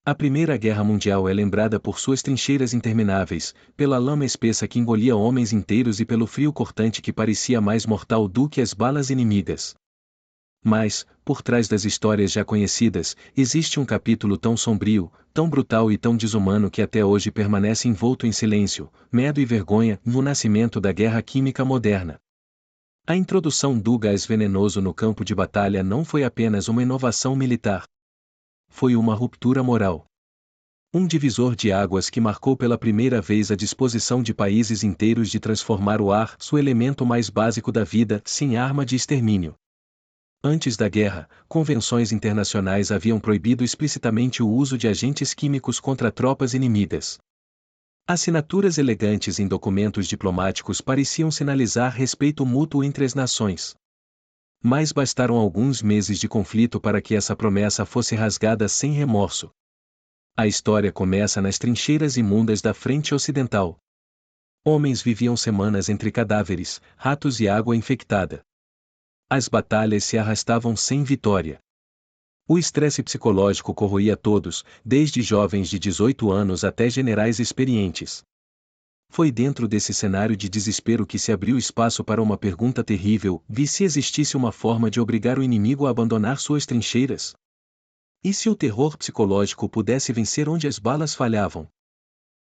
A Primeira Guerra Mundial é lembrada por suas trincheiras intermináveis, pela lama espessa que engolia homens inteiros e pelo frio cortante que parecia mais mortal do que as balas inimigas. Mas, por trás das histórias já conhecidas, existe um capítulo tão sombrio, tão brutal e tão desumano que até hoje permanece envolto em silêncio, medo e vergonha, no nascimento da guerra química moderna. A introdução do gás venenoso no campo de batalha não foi apenas uma inovação militar. Foi uma ruptura moral. Um divisor de águas que marcou pela primeira vez a disposição de países inteiros de transformar o ar, o elemento mais básico da vida, em arma de extermínio. Antes da guerra, convenções internacionais haviam proibido explicitamente o uso de agentes químicos contra tropas inimigas. Assinaturas elegantes em documentos diplomáticos pareciam sinalizar respeito mútuo entre as nações. Mas bastaram alguns meses de conflito para que essa promessa fosse rasgada sem remorso. A história começa nas trincheiras imundas da frente ocidental. Homens viviam semanas entre cadáveres, ratos e água infectada. As batalhas se arrastavam sem vitória. O estresse psicológico corroía todos, desde jovens de 18 anos até generais experientes. Foi dentro desse cenário de desespero que se abriu espaço para uma pergunta terrível: e se existisse uma forma de obrigar o inimigo a abandonar suas trincheiras? E se o terror psicológico pudesse vencer onde as balas falhavam?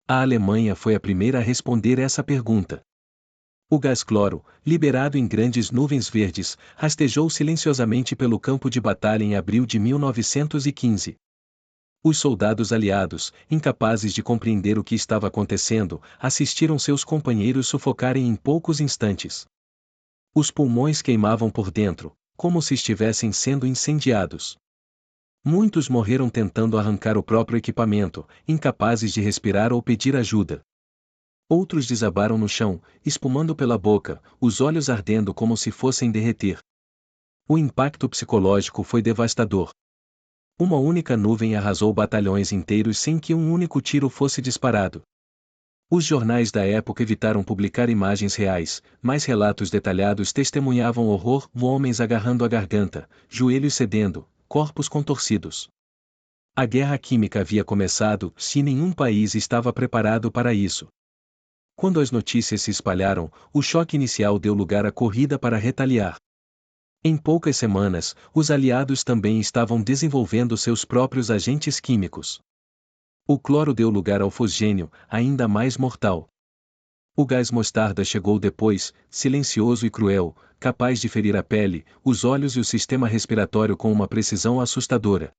A Alemanha foi a primeira a responder essa pergunta. O gás cloro, liberado em grandes nuvens verdes, rastejou silenciosamente pelo campo de batalha em abril de 1915. Os soldados aliados, incapazes de compreender o que estava acontecendo, assistiram seus companheiros sufocarem em poucos instantes. Os pulmões queimavam por dentro, como se estivessem sendo incendiados. Muitos morreram tentando arrancar o próprio equipamento, incapazes de respirar ou pedir ajuda. Outros desabaram no chão, espumando pela boca, os olhos ardendo como se fossem derreter. O impacto psicológico foi devastador. Uma única nuvem arrasou batalhões inteiros sem que um único tiro fosse disparado. Os jornais da época evitaram publicar imagens reais, mas relatos detalhados testemunhavam horror: homens agarrando a garganta, joelhos cedendo, corpos contorcidos. A guerra química havia começado, se nenhum país estava preparado para isso. Quando as notícias se espalharam, o choque inicial deu lugar à corrida para retaliar. Em poucas semanas, os aliados também estavam desenvolvendo seus próprios agentes químicos. O cloro deu lugar ao fosgênio, ainda mais mortal. O gás mostarda chegou depois, silencioso e cruel, capaz de ferir a pele, os olhos e o sistema respiratório com uma precisão assustadora.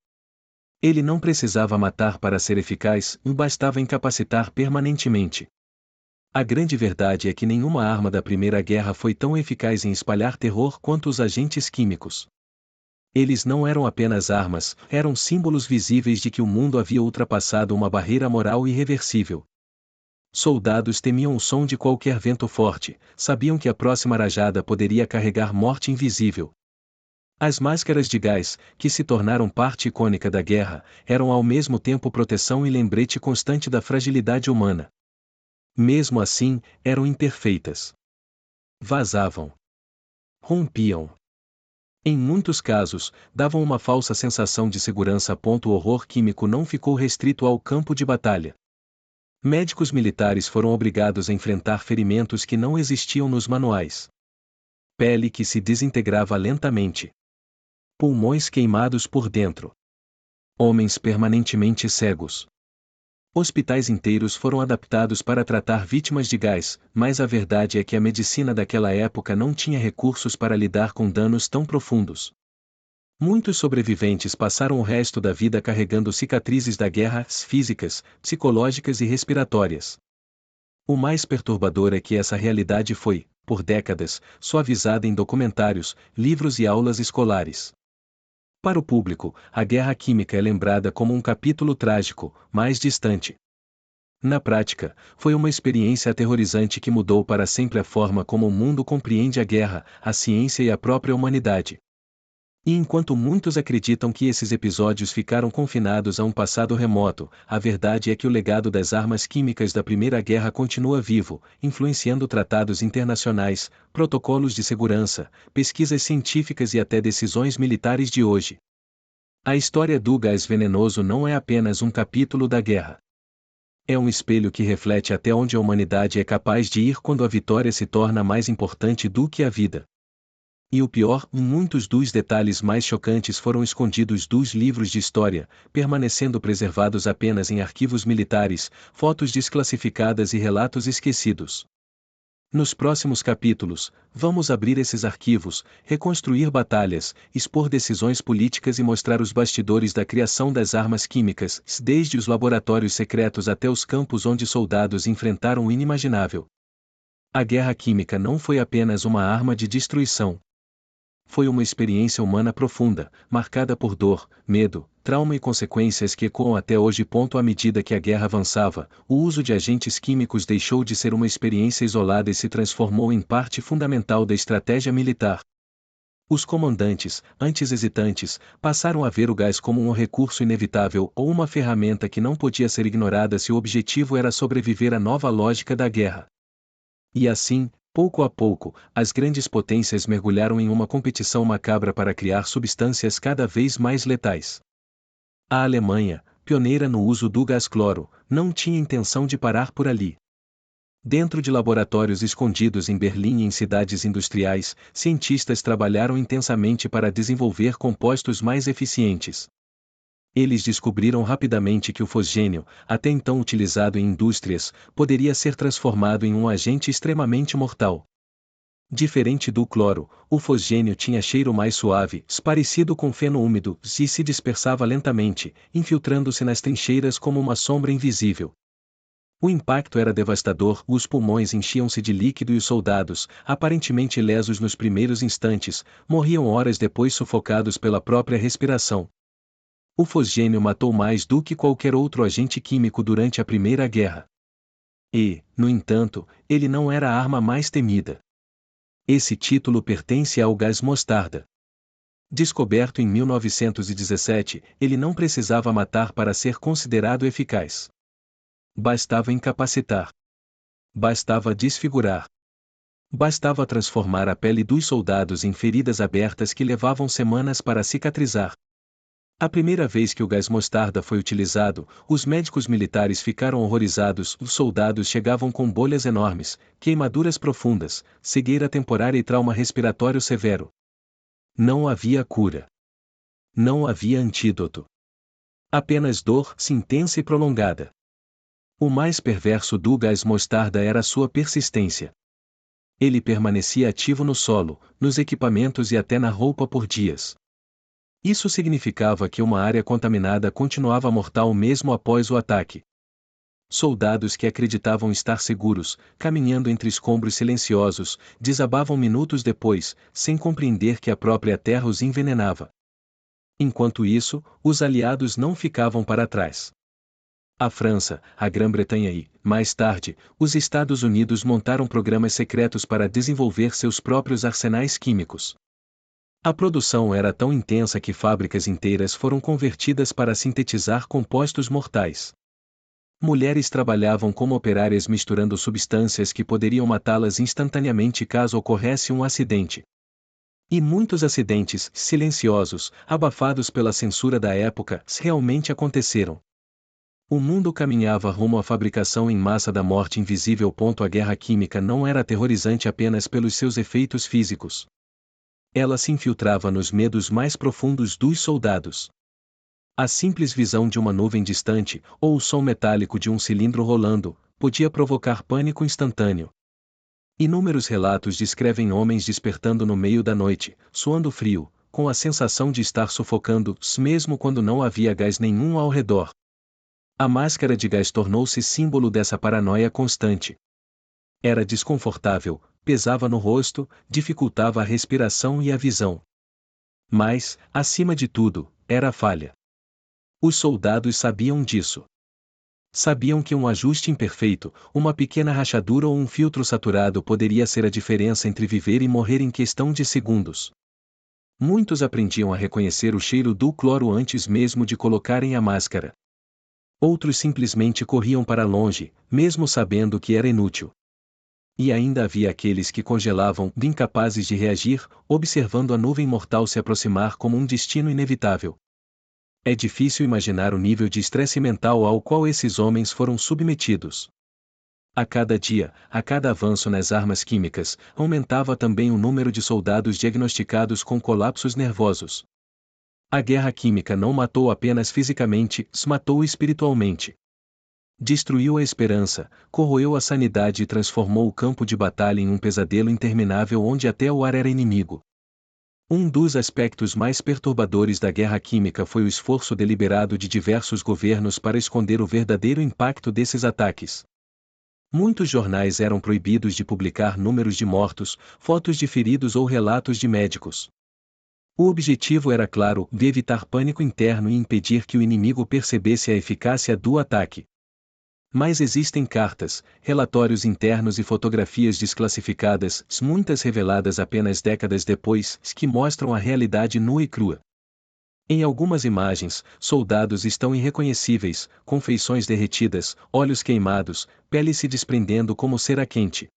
Ele não precisava matar para ser eficaz, bastava incapacitar permanentemente. A grande verdade é que nenhuma arma da Primeira Guerra foi tão eficaz em espalhar terror quanto os agentes químicos. Eles não eram apenas armas, eram símbolos visíveis de que o mundo havia ultrapassado uma barreira moral irreversível. Soldados temiam o som de qualquer vento forte, sabiam que a próxima rajada poderia carregar morte invisível. As máscaras de gás, que se tornaram parte icônica da guerra, eram ao mesmo tempo proteção e lembrete constante da fragilidade humana. Mesmo assim, eram imperfeitas. Vazavam. Rompiam. Em muitos casos, davam uma falsa sensação de segurança. O horror químico não ficou restrito ao campo de batalha. Médicos militares foram obrigados a enfrentar ferimentos que não existiam nos manuais. Pele que se desintegrava lentamente. Pulmões queimados por dentro. Homens permanentemente cegos. Hospitais inteiros foram adaptados para tratar vítimas de gás, mas a verdade é que a medicina daquela época não tinha recursos para lidar com danos tão profundos. Muitos sobreviventes passaram o resto da vida carregando cicatrizes da guerra, físicas, psicológicas e respiratórias. O mais perturbador é que essa realidade foi, por décadas, suavizada em documentários, livros e aulas escolares. Para o público, a guerra química é lembrada como um capítulo trágico, mais distante. Na prática, foi uma experiência aterrorizante que mudou para sempre a forma como o mundo compreende a guerra, a ciência e a própria humanidade. E enquanto muitos acreditam que esses episódios ficaram confinados a um passado remoto, a verdade é que o legado das armas químicas da Primeira Guerra continua vivo, influenciando tratados internacionais, protocolos de segurança, pesquisas científicas e até decisões militares de hoje. A história do gás venenoso não é apenas um capítulo da guerra. É um espelho que reflete até onde a humanidade é capaz de ir quando a vitória se torna mais importante do que a vida. E o pior, muitos dos detalhes mais chocantes foram escondidos dos livros de história, permanecendo preservados apenas em arquivos militares, fotos desclassificadas e relatos esquecidos. Nos próximos capítulos, vamos abrir esses arquivos, reconstruir batalhas, expor decisões políticas e mostrar os bastidores da criação das armas químicas, desde os laboratórios secretos até os campos onde soldados enfrentaram o inimaginável. A guerra química não foi apenas uma arma de destruição. Foi uma experiência humana profunda, marcada por dor, medo, trauma e consequências que ecoam até hoje. À medida que a guerra avançava, o uso de agentes químicos deixou de ser uma experiência isolada e se transformou em parte fundamental da estratégia militar. Os comandantes, antes hesitantes, passaram a ver o gás como um recurso inevitável ou uma ferramenta que não podia ser ignorada se o objetivo era sobreviver à nova lógica da guerra. E assim, pouco a pouco, as grandes potências mergulharam em uma competição macabra para criar substâncias cada vez mais letais. A Alemanha, pioneira no uso do gás cloro, não tinha intenção de parar por ali. Dentro de laboratórios escondidos em Berlim e em cidades industriais, cientistas trabalharam intensamente para desenvolver compostos mais eficientes. Eles descobriram rapidamente que o fosgênio, até então utilizado em indústrias, poderia ser transformado em um agente extremamente mortal. Diferente do cloro, o fosgênio tinha cheiro mais suave, parecido com feno úmido, e se dispersava lentamente, infiltrando-se nas trincheiras como uma sombra invisível. O impacto era devastador, os pulmões enchiam-se de líquido e os soldados, aparentemente ilesos nos primeiros instantes, morriam horas depois sufocados pela própria respiração. O fosgênio matou mais do que qualquer outro agente químico durante a Primeira Guerra. E, no entanto, ele não era a arma mais temida. Esse título pertence ao gás mostarda. Descoberto em 1917, ele não precisava matar para ser considerado eficaz. Bastava incapacitar. Bastava desfigurar. Bastava transformar a pele dos soldados em feridas abertas que levavam semanas para cicatrizar. A primeira vez que o gás mostarda foi utilizado, os médicos militares ficaram horrorizados. Os soldados chegavam com bolhas enormes, queimaduras profundas, cegueira temporária e trauma respiratório severo. Não havia cura. Não havia antídoto. Apenas dor, intensa e prolongada. O mais perverso do gás mostarda era sua persistência. Ele permanecia ativo no solo, nos equipamentos e até na roupa por dias. Isso significava que uma área contaminada continuava mortal mesmo após o ataque. Soldados que acreditavam estar seguros, caminhando entre escombros silenciosos, desabavam minutos depois, sem compreender que a própria terra os envenenava. Enquanto isso, os aliados não ficavam para trás. A França, a Grã-Bretanha e, mais tarde, os Estados Unidos montaram programas secretos para desenvolver seus próprios arsenais químicos. A produção era tão intensa que fábricas inteiras foram convertidas para sintetizar compostos mortais. Mulheres trabalhavam como operárias misturando substâncias que poderiam matá-las instantaneamente caso ocorresse um acidente. E muitos acidentes, silenciosos, abafados pela censura da época, realmente aconteceram. O mundo caminhava rumo à fabricação em massa da morte invisível. A guerra química não era aterrorizante apenas pelos seus efeitos físicos. Ela se infiltrava nos medos mais profundos dos soldados. A simples visão de uma nuvem distante, ou o som metálico de um cilindro rolando, podia provocar pânico instantâneo. Inúmeros relatos descrevem homens despertando no meio da noite, suando frio, com a sensação de estar sufocando, mesmo quando não havia gás nenhum ao redor. A máscara de gás tornou-se símbolo dessa paranoia constante. Era desconfortável, pesava no rosto, dificultava a respiração e a visão. Mas, acima de tudo, era a falha. Os soldados sabiam disso. Sabiam que um ajuste imperfeito, uma pequena rachadura ou um filtro saturado poderia ser a diferença entre viver e morrer em questão de segundos. Muitos aprendiam a reconhecer o cheiro do cloro antes mesmo de colocarem a máscara. Outros simplesmente corriam para longe, mesmo sabendo que era inútil. E ainda havia aqueles que congelavam, incapazes de reagir, observando a nuvem mortal se aproximar como um destino inevitável. É difícil imaginar o nível de estresse mental ao qual esses homens foram submetidos. A cada dia, a cada avanço nas armas químicas, aumentava também o número de soldados diagnosticados com colapsos nervosos. A guerra química não matou apenas fisicamente, matou espiritualmente. Destruiu a esperança, corroeu a sanidade e transformou o campo de batalha em um pesadelo interminável onde até o ar era inimigo. Um dos aspectos mais perturbadores da guerra química foi o esforço deliberado de diversos governos para esconder o verdadeiro impacto desses ataques. Muitos jornais eram proibidos de publicar números de mortos, fotos de feridos ou relatos de médicos. O objetivo era claro, de evitar pânico interno e impedir que o inimigo percebesse a eficácia do ataque. Mas existem cartas, relatórios internos e fotografias desclassificadas, muitas reveladas apenas décadas depois, que mostram a realidade nua e crua. Em algumas imagens, soldados estão irreconhecíveis, com feições derretidas, olhos queimados, pele se desprendendo como cera quente.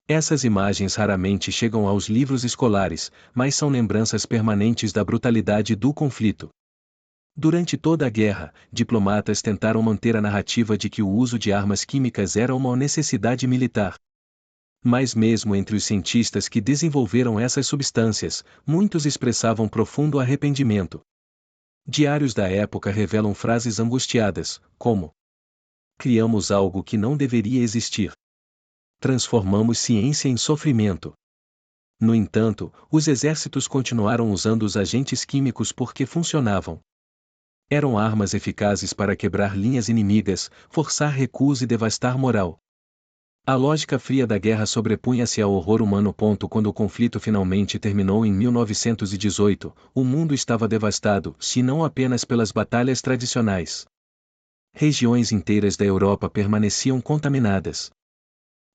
Essas imagens raramente chegam aos livros escolares, mas são lembranças permanentes da brutalidade do conflito. Durante toda a guerra, diplomatas tentaram manter a narrativa de que o uso de armas químicas era uma necessidade militar. Mas mesmo entre os cientistas que desenvolveram essas substâncias, muitos expressavam profundo arrependimento. Diários da época revelam frases angustiadas, como: criamos algo que não deveria existir. Transformamos ciência em sofrimento. No entanto, os exércitos continuaram usando os agentes químicos porque funcionavam. Eram armas eficazes para quebrar linhas inimigas, forçar recuos e devastar moral. A lógica fria da guerra sobrepunha-se ao horror humano. Quando o conflito finalmente terminou em 1918, o mundo estava devastado, se não apenas pelas batalhas tradicionais. Regiões inteiras da Europa permaneciam contaminadas.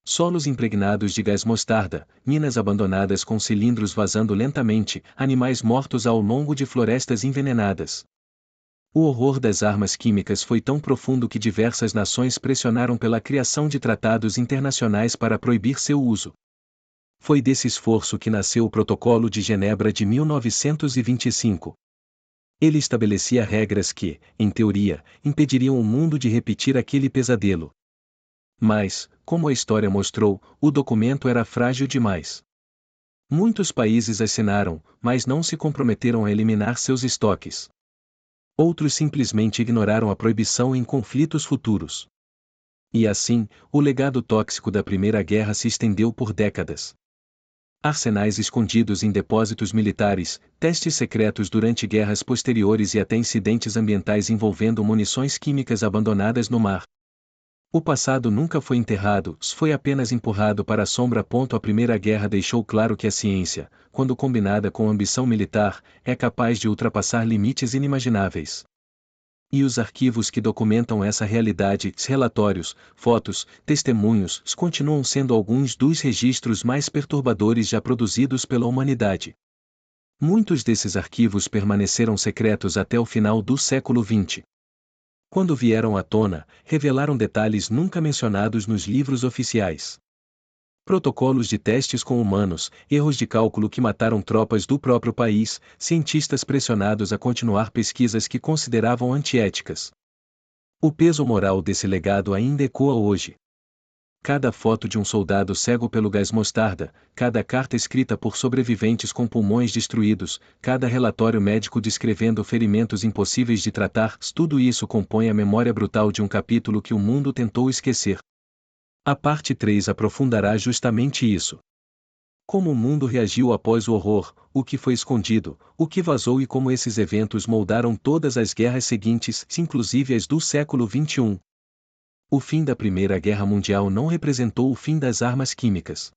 Solos impregnados de gás mostarda, minas abandonadas com cilindros vazando lentamente, animais mortos ao longo de florestas envenenadas. O horror das armas químicas foi tão profundo que diversas nações pressionaram pela criação de tratados internacionais para proibir seu uso. Foi desse esforço que nasceu o Protocolo de Genebra de 1925. Ele estabelecia regras que, em teoria, impediriam o mundo de repetir aquele pesadelo. Mas, como a história mostrou, o documento era frágil demais. Muitos países assinaram, mas não se comprometeram a eliminar seus estoques. Outros simplesmente ignoraram a proibição em conflitos futuros. E assim, o legado tóxico da Primeira Guerra se estendeu por décadas. Arsenais escondidos em depósitos militares, testes secretos durante guerras posteriores e até incidentes ambientais envolvendo munições químicas abandonadas no mar. O passado nunca foi enterrado, foi apenas empurrado para a sombra. A Primeira Guerra deixou claro que a ciência, quando combinada com ambição militar, é capaz de ultrapassar limites inimagináveis. E os arquivos que documentam essa realidade, relatórios, fotos, testemunhos, continuam sendo alguns dos registros mais perturbadores já produzidos pela humanidade. Muitos desses arquivos permaneceram secretos até o final do século XX. Quando vieram à tona, revelaram detalhes nunca mencionados nos livros oficiais. Protocolos de testes com humanos, erros de cálculo que mataram tropas do próprio país, cientistas pressionados a continuar pesquisas que consideravam antiéticas. O peso moral desse legado ainda ecoa hoje. Cada foto de um soldado cego pelo gás mostarda, cada carta escrita por sobreviventes com pulmões destruídos, cada relatório médico descrevendo ferimentos impossíveis de tratar, tudo isso compõe a memória brutal de um capítulo que o mundo tentou esquecer. A parte 3 aprofundará justamente isso. Como o mundo reagiu após o horror, o que foi escondido, o que vazou e como esses eventos moldaram todas as guerras seguintes, inclusive as do século XXI. O fim da Primeira Guerra Mundial não representou o fim das armas químicas.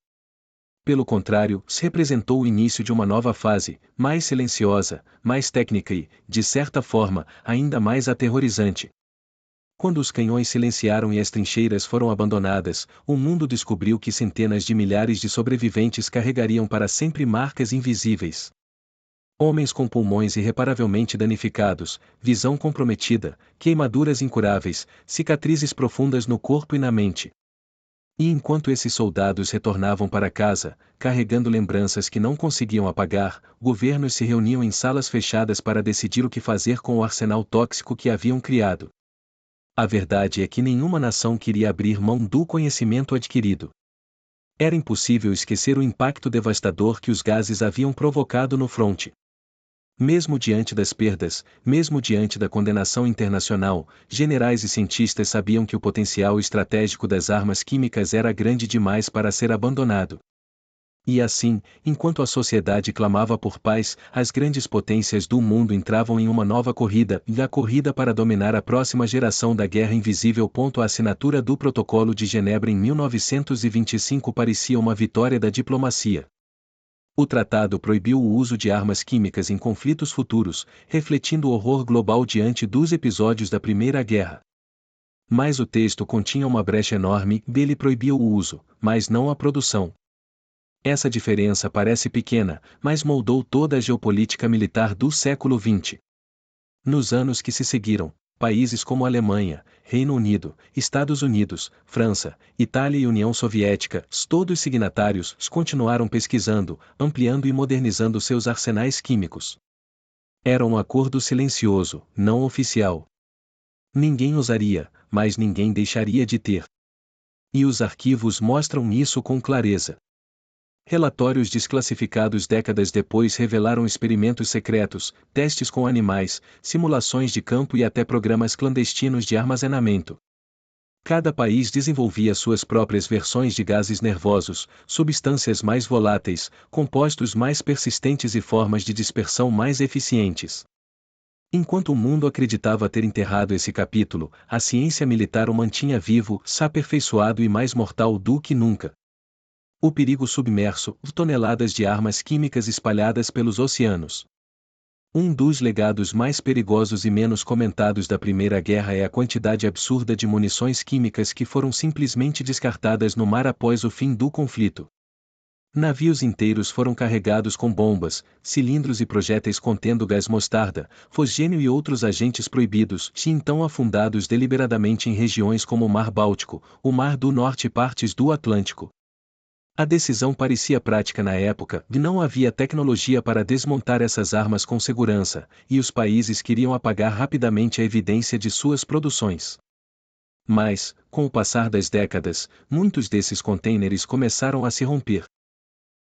Pelo contrário, representou o início de uma nova fase, mais silenciosa, mais técnica e, de certa forma, ainda mais aterrorizante. Quando os canhões silenciaram e as trincheiras foram abandonadas, o mundo descobriu que centenas de milhares de sobreviventes carregariam para sempre marcas invisíveis. Homens com pulmões irreparavelmente danificados, visão comprometida, queimaduras incuráveis, cicatrizes profundas no corpo e na mente. E enquanto esses soldados retornavam para casa, carregando lembranças que não conseguiam apagar, governos se reuniam em salas fechadas para decidir o que fazer com o arsenal tóxico que haviam criado. A verdade é que nenhuma nação queria abrir mão do conhecimento adquirido. Era impossível esquecer o impacto devastador que os gases haviam provocado no fronte. Mesmo diante das perdas, mesmo diante da condenação internacional, generais e cientistas sabiam que o potencial estratégico das armas químicas era grande demais para ser abandonado. E assim, enquanto a sociedade clamava por paz, as grandes potências do mundo entravam em uma nova corrida, e a corrida para dominar a próxima geração da Guerra Invisível. A assinatura do Protocolo de Genebra em 1925 parecia uma vitória da diplomacia. O tratado proibiu o uso de armas químicas em conflitos futuros, refletindo o horror global diante dos episódios da Primeira Guerra. Mas o texto continha uma brecha enorme, dele proibiu o uso, mas não a produção. Essa diferença parece pequena, mas moldou toda a geopolítica militar do século XX. Nos anos que se seguiram, países como Alemanha, Reino Unido, Estados Unidos, França, Itália e União Soviética, todos signatários, continuaram pesquisando, ampliando e modernizando seus arsenais químicos. Era um acordo silencioso, não oficial. Ninguém usaria, mas ninguém deixaria de ter. E os arquivos mostram isso com clareza. Relatórios desclassificados décadas depois revelaram experimentos secretos, testes com animais, simulações de campo e até programas clandestinos de armazenamento. Cada país desenvolvia suas próprias versões de gases nervosos, substâncias mais voláteis, compostos mais persistentes e formas de dispersão mais eficientes. Enquanto o mundo acreditava ter enterrado esse capítulo, a ciência militar o mantinha vivo, aperfeiçoado e mais mortal do que nunca. O perigo submerso, toneladas de armas químicas espalhadas pelos oceanos. Um dos legados mais perigosos e menos comentados da Primeira Guerra é a quantidade absurda de munições químicas que foram simplesmente descartadas no mar após o fim do conflito. Navios inteiros foram carregados com bombas, cilindros e projéteis contendo gás mostarda, fosgênio e outros agentes proibidos, e então afundados deliberadamente em regiões como o Mar Báltico, o Mar do Norte e partes do Atlântico. A decisão parecia prática na época, e não havia tecnologia para desmontar essas armas com segurança, e os países queriam apagar rapidamente a evidência de suas produções. Mas, com o passar das décadas, muitos desses contêineres começaram a se romper.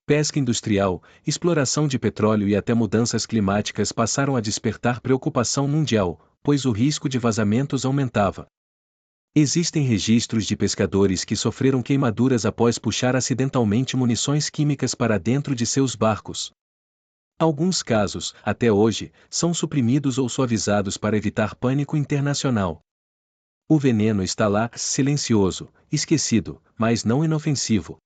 Pesca industrial, exploração de petróleo e até mudanças climáticas passaram a despertar preocupação mundial, pois o risco de vazamentos aumentava. Existem registros de pescadores que sofreram queimaduras após puxar acidentalmente munições químicas para dentro de seus barcos. Alguns casos, até hoje, são suprimidos ou suavizados para evitar pânico internacional. O veneno está lá, silencioso, esquecido, mas não inofensivo.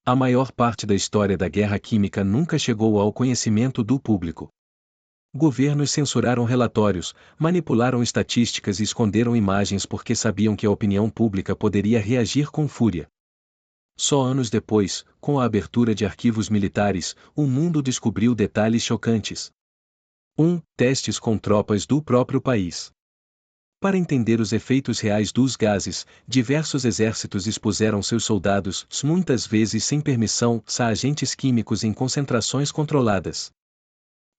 A maior parte da história da guerra química nunca chegou ao conhecimento do público. Governos censuraram relatórios, manipularam estatísticas e esconderam imagens porque sabiam que a opinião pública poderia reagir com fúria. Só anos depois, com a abertura de arquivos militares, o mundo descobriu detalhes chocantes. 1. Testes com tropas do próprio país. Para entender os efeitos reais dos gases, diversos exércitos expuseram seus soldados, muitas vezes sem permissão, a agentes químicos em concentrações controladas.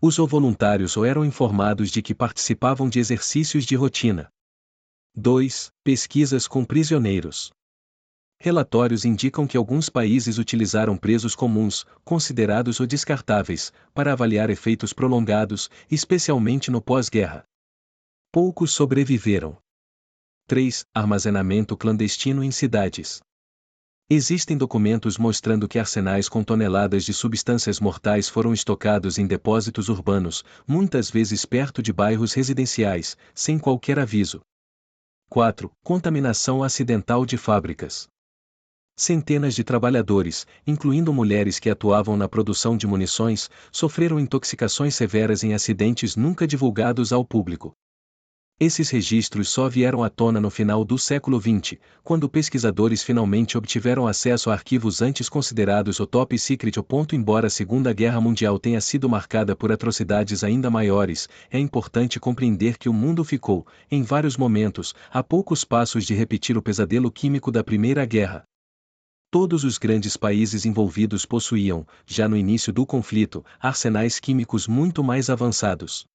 Os voluntários ou eram informados de que participavam de exercícios de rotina. 2. Pesquisas com prisioneiros. Relatórios indicam que alguns países utilizaram presos comuns, considerados ou descartáveis, para avaliar efeitos prolongados, especialmente no pós-guerra. Poucos sobreviveram. 3. Armazenamento clandestino em cidades. Existem documentos mostrando que arsenais com toneladas de substâncias mortais foram estocados em depósitos urbanos, muitas vezes perto de bairros residenciais, sem qualquer aviso. 4. Contaminação acidental de fábricas. Centenas de trabalhadores, incluindo mulheres que atuavam na produção de munições, sofreram intoxicações severas em acidentes nunca divulgados ao público. Esses registros só vieram à tona no final do século XX, quando pesquisadores finalmente obtiveram acesso a arquivos antes considerados o top secret. Embora a Segunda Guerra Mundial tenha sido marcada por atrocidades ainda maiores, é importante compreender que o mundo ficou, em vários momentos, a poucos passos de repetir o pesadelo químico da Primeira Guerra. Todos os grandes países envolvidos possuíam, já no início do conflito, arsenais químicos muito mais avançados.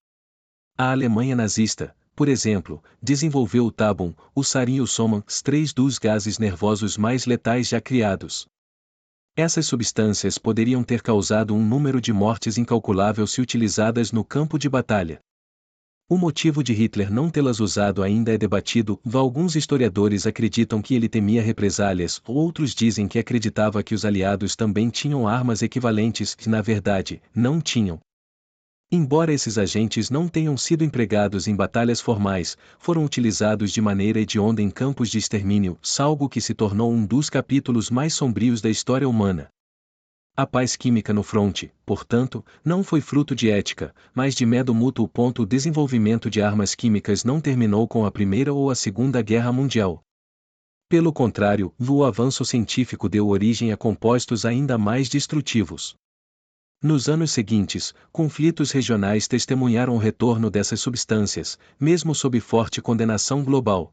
A Alemanha nazista, por exemplo, desenvolveu o Tabum, o Sarin e o Soman, 3 dos gases nervosos mais letais já criados. Essas substâncias poderiam ter causado um número de mortes incalculável se utilizadas no campo de batalha. O motivo de Hitler não tê-las usado ainda é debatido. Alguns historiadores acreditam que ele temia represálias, outros dizem que acreditava que os aliados também tinham armas equivalentes que, na verdade, não tinham. Embora esses agentes não tenham sido empregados em batalhas formais, foram utilizados de maneira hedionda em campos de extermínio, algo que se tornou um dos capítulos mais sombrios da história humana. A paz química no fronte, portanto, não foi fruto de ética, mas de medo mútuo. O desenvolvimento de armas químicas não terminou com a Primeira ou a Segunda Guerra Mundial. Pelo contrário, o avanço científico deu origem a compostos ainda mais destrutivos. Nos anos seguintes, conflitos regionais testemunharam o retorno dessas substâncias, mesmo sob forte condenação global.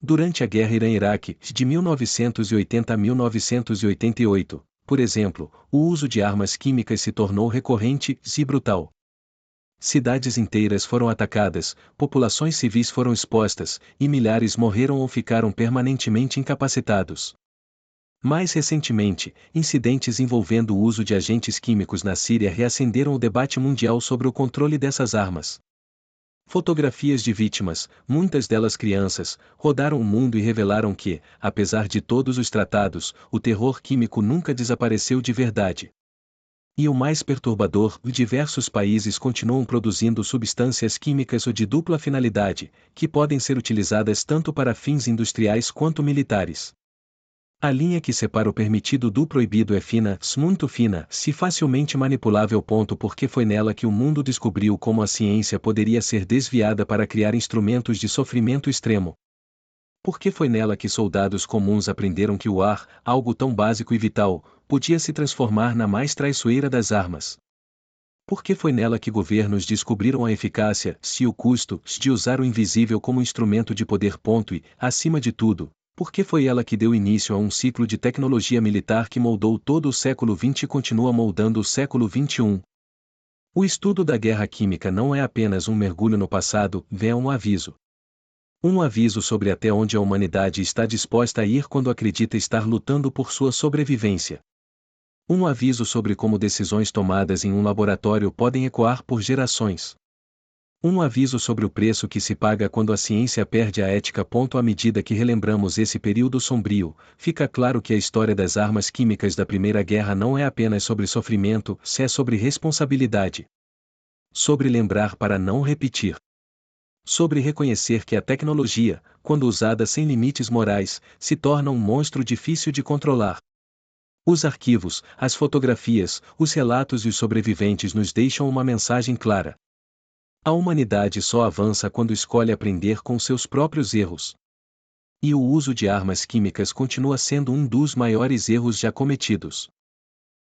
Durante a Guerra Irã-Iraque, de 1980 a 1988, por exemplo, o uso de armas químicas se tornou recorrente e brutal. Cidades inteiras foram atacadas, populações civis foram expostas, e milhares morreram ou ficaram permanentemente incapacitados. Mais recentemente, incidentes envolvendo o uso de agentes químicos na Síria reacenderam o debate mundial sobre o controle dessas armas. Fotografias de vítimas, muitas delas crianças, rodaram o mundo e revelaram que, apesar de todos os tratados, o terror químico nunca desapareceu de verdade. E o mais perturbador, diversos países continuam produzindo substâncias químicas ou de dupla finalidade, que podem ser utilizadas tanto para fins industriais quanto militares. A linha que separa o permitido do proibido é fina, muito fina, se facilmente manipulável. Porque foi nela que o mundo descobriu como a ciência poderia ser desviada para criar instrumentos de sofrimento extremo. Porque foi nela que soldados comuns aprenderam que o ar, algo tão básico e vital, podia se transformar na mais traiçoeira das armas. Porque foi nela que governos descobriram a eficácia, se o custo, de usar o invisível como instrumento de poder. E, acima de tudo, porque foi ela que deu início a um ciclo de tecnologia militar que moldou todo o século XX e continua moldando o século XXI. O estudo da guerra química não é apenas um mergulho no passado, é um aviso. Um aviso sobre até onde a humanidade está disposta a ir quando acredita estar lutando por sua sobrevivência. Um aviso sobre como decisões tomadas em um laboratório podem ecoar por gerações. Um aviso sobre o preço que se paga quando a ciência perde a ética. À medida que relembramos esse período sombrio, fica claro que a história das armas químicas da Primeira Guerra não é apenas sobre sofrimento, é sobre responsabilidade. Sobre lembrar para não repetir. Sobre reconhecer que a tecnologia, quando usada sem limites morais, se torna um monstro difícil de controlar. Os arquivos, as fotografias, os relatos e os sobreviventes nos deixam uma mensagem clara. A humanidade só avança quando escolhe aprender com seus próprios erros. E o uso de armas químicas continua sendo um dos maiores erros já cometidos.